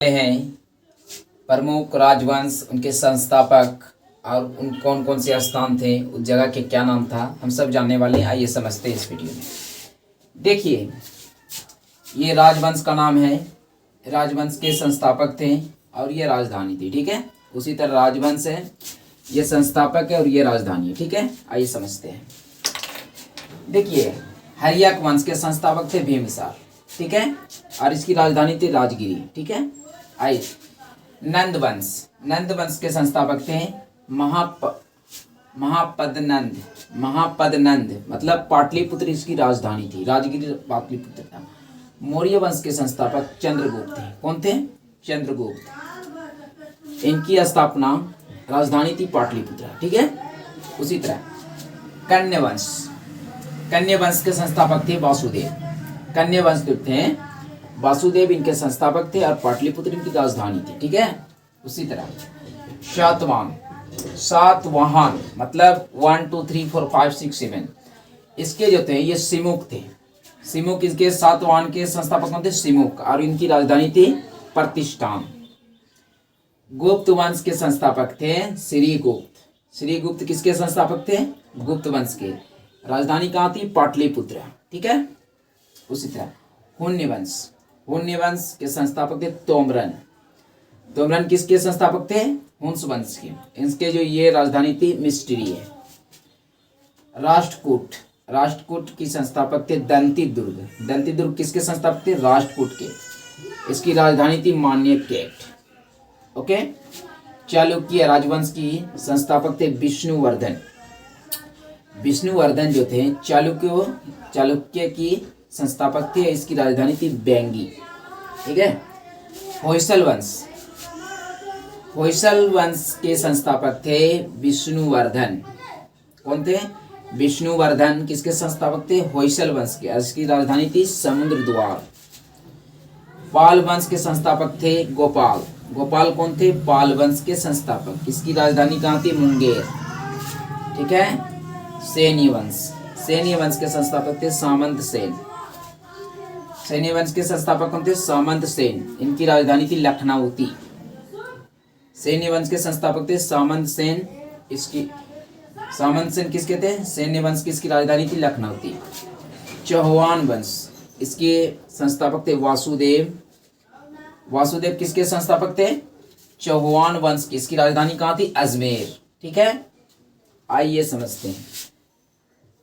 हैं प्रमुख राजवंश, उनके संस्थापक और उन कौन कौन से स्थान थे, उस जगह के क्या नाम था, हम सब जानने वाले हैं। आइए समझते हैं इस वीडियो में। देखिए, ये राजवंश का नाम है, राजवंश के संस्थापक थे और ये राजधानी थी। ठीक है, उसी तरह राजवंश है, ये संस्थापक है और ये राजधानी है। ठीक है, आइए समझते हैं। देखिए, हर्यक वंश के संस्थापक थे भीमसार। ठीक है, और इसकी राजधानी थी राजगिरी। ठीक है, आइए नंद वंश, नंद वंश के संस्थापक थे महापदनंद। महापदनंद मतलब पाटलिपुत्र इसकी राजधानी थी, राजगिरी पाटलिपुत्र था। मौर्य वंश के संस्थापक चंद्रगुप्त थे। कौन थे? चंद्रगुप्त। इनकी स्थापना राजधानी थी पाटलिपुत्र। ठीक है, उसी तरह कन्या वंश, कन्या वंश के संस्थापक थे वासुदेव। कन्या वंश थे वासुदेव, इनके संस्थापक थे और पाटलिपुत्र इनकी राजधानी थी। ठीक है, उसी तरह शातवाहन, सातवाहन मतलब 1 2 3 4 5 6 7, इसके जो थे ये सिमुक थे। सिमुक इसके सातवाहन के संस्थापक थे सिमुक, और इनकी राजधानी थी प्रतिष्ठान। गुप्त वंश के संस्थापक थे श्रीगुप्त। श्रीगुप्त किसके संस्थापक थे? गुप्त वंश के। राजधानी कहाँ थी? पाटलिपुत्र। ठीक है, उसी तरह हुन्य वंश, हुन्य वंश के संस्थापक थे तोमरन। तोमरन किसके संस्थापक थे? हुंस वंश के। इनके जो ये राजधानी थी मिस्ट्री है। राष्ट्रकूट, राष्ट्रकूट की संस्थापक थे दंतीदुर्ग। दंतीदुर्ग किसके संस्थापक थे? राष्ट्रकूट के। इसकी राजधानी थी मान्यकेट। ओके, चालुक्य राजवंश की संस्थापक थे विष्णुवर्धन। विष्णुवर्धन जो थे चालुक्य की संस्थापक थे, इसकी राजधानी थी बेंगी। ठीक है, होयसल वंश, होयसल वंश के संस्थापक थे विष्णुवर्धन। कौन थे? विष्णुवर्धन किसके संस्थापक थे? होयसल वंश के। इसकी राजधानी थी समुद्र द्वार। पाल वंश के संस्थापक थे गोपाल। गोपाल कौन थे? पाल वंश के संस्थापक। इसकी राजधानी कहाँ थी? मुंगेर। ठीक है, सैन्य वंश, सैन्य वंश के संस्थापक थे सामंत सेन। सैन्य वंश के संस्थापक कौन थे? सामंत सेन। इनकी राजधानी थी लखनऊती। सैन्य वंश के संस्थापक थे सामंत सेन। इसकी सामंत सेन किसके थे? सैन्य वंश की। इसकी राजधानी थी लखनऊती। चौहान वंश, इसके संस्थापक थे वासुदेव। वासुदेव किसके संस्थापक थे? चौहान वंश की। इसकी राजधानी कहाँ थी? अजमेर। ठीक है, आइए समझते हैं।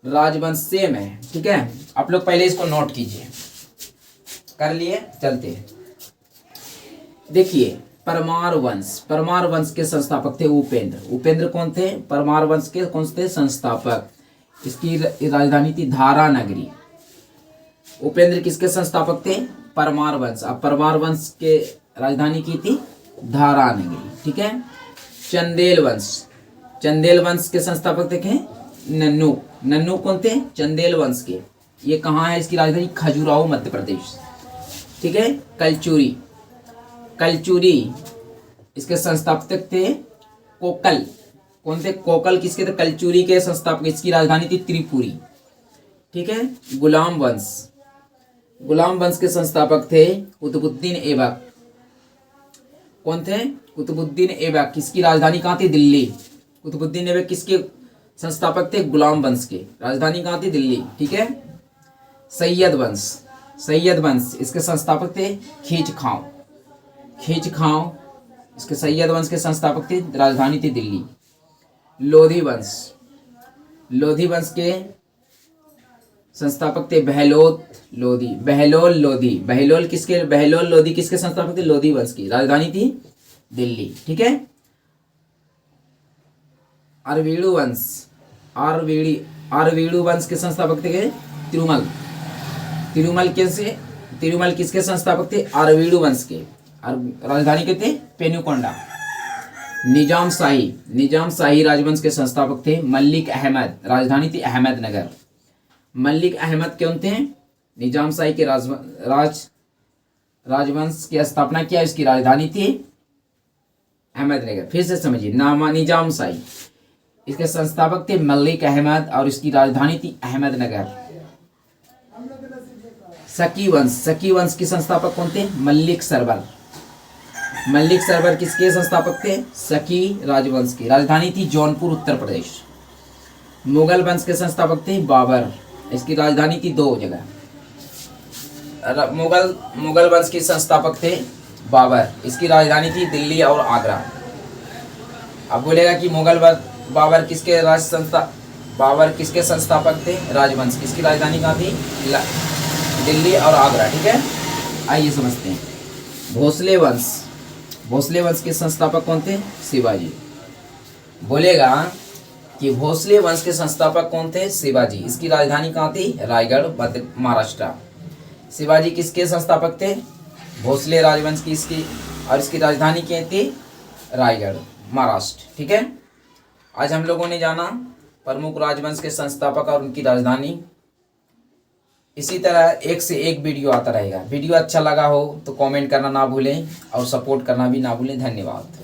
राजवंश सेम है। ठीक है, आप लोग पहले इसको नोट कीजिए। कर लिए, चलते हैं। देखिए, परमार वंश, परमार वंश के संस्थापक थे उपेंद्र। उपेंद्र कौन थे? परमार वंश के कौन थे? संस्थापक। इसकी राजधानी थी धारा नगरी। उपेंद्र किसके संस्थापक थे? परमार वंश। अब परमार वंश के राजधानी की थी धारा नगरी। ठीक है, चंदेल वंश, चंदेल वंश के संस्थापक थे नन्नू। नन्नू कौन थे? चंदेल वंश के। ये कहाँ है? इसकी राजधानी खजुराहो मध्य प्रदेश। ठीक है, कलचुरी, कलचुरी इसके संस्थापक थे कोकल। कौन थे? कोकल किसके थे? कलचुरी के संस्थापक। इसकी राजधानी थी त्रिपुरी। ठीक है, गुलाम वंश, गुलाम वंश के संस्थापक थे कुतुबुद्दीन ऐबक। कौन थे? कुतुबुद्दीन ऐबक। किसकी राजधानी कहाँ थी? दिल्ली। कुतुबुद्दीन ऐबक किसके संस्थापक थे? गुलाम वंश के। राजधानी कहाँ थी? दिल्ली। ठीक है, सैयद वंश, सैयद वंश इसके संस्थापक थे खींच खांव। खींच खांव इसके सैयद वंश के संस्थापक थे, राजधानी थी दिल्ली। लोधी वंश, लोधी वंश के संस्थापक थे बहलोत लोधी। बहलोल लोधी, बहलोल किसके? बहलोल लोधी किसके संस्थापक थे? लोधी वंश की। राजधानी थी दिल्ली। ठीक है, अरवीड़ू वंश, अरवीड़ू वंश के संस्थापक थे तिरुमल। तिरुमल कैसे? तिरुमल किसके संस्थापक थे? अरवीड़ू वंश के। और राजधानी के थे पेनुकोंडा। निजाम शाही, निजाम शाही राजवंश के संस्थापक थे मलिक अहमद। राजधानी थी अहमदनगर। मलिक अहमद कौन थे? निजाम शाही के राजवंश की स्थापना किया। इसकी राजधानी थी अहमदनगर। फिर से समझिए, नामा निजाम शाही, इसके संस्थापक थे मलिक अहमद और इसकी राजधानी थी अहमदनगर। सकी वंश, सकी वंश के संस्थापक कौन थे? मल्लिक सरवर। मल्लिक सरोवर किसके संस्थापक थे? शकी राजवंश के। राजधानी थी जौनपुर, उत्तर प्रदेश। मुगल वंश के संस्थापक थे बाबर, इसकी राजधानी थी दो जगह। मुगल वंश के संस्थापक थे बाबर, इसकी राजधानी थी दिल्ली और आगरा। अब बोलेगा कि बाबर किसके संस्थापक थे? राजवंश। किसकी राजधानी कहाँ थी? दिल्ली और आगरा। ठीक है, आइए समझते हैं। भोसले वंश के संस्थापक कौन थे? शिवाजी। बोलेगा कि भोसले वंश के संस्थापक कौन थे? शिवाजी। इसकी राजधानी कहाँ थी? रायगढ़, महाराष्ट्र। शिवाजी किसके संस्थापक थे? भोसले राजवंश की। इसकी राजधानी क्या थी? रायगढ़, महाराष्ट्र। ठीक है, आज हम लोगों ने जाना प्रमुख राजवंश के संस्थापक और उनकी राजधानी। इसी तरह एक से एक वीडियो आता रहेगा। वीडियो अच्छा लगा हो तो कमेंट करना ना भूलें और सपोर्ट करना भी ना भूलें। धन्यवाद।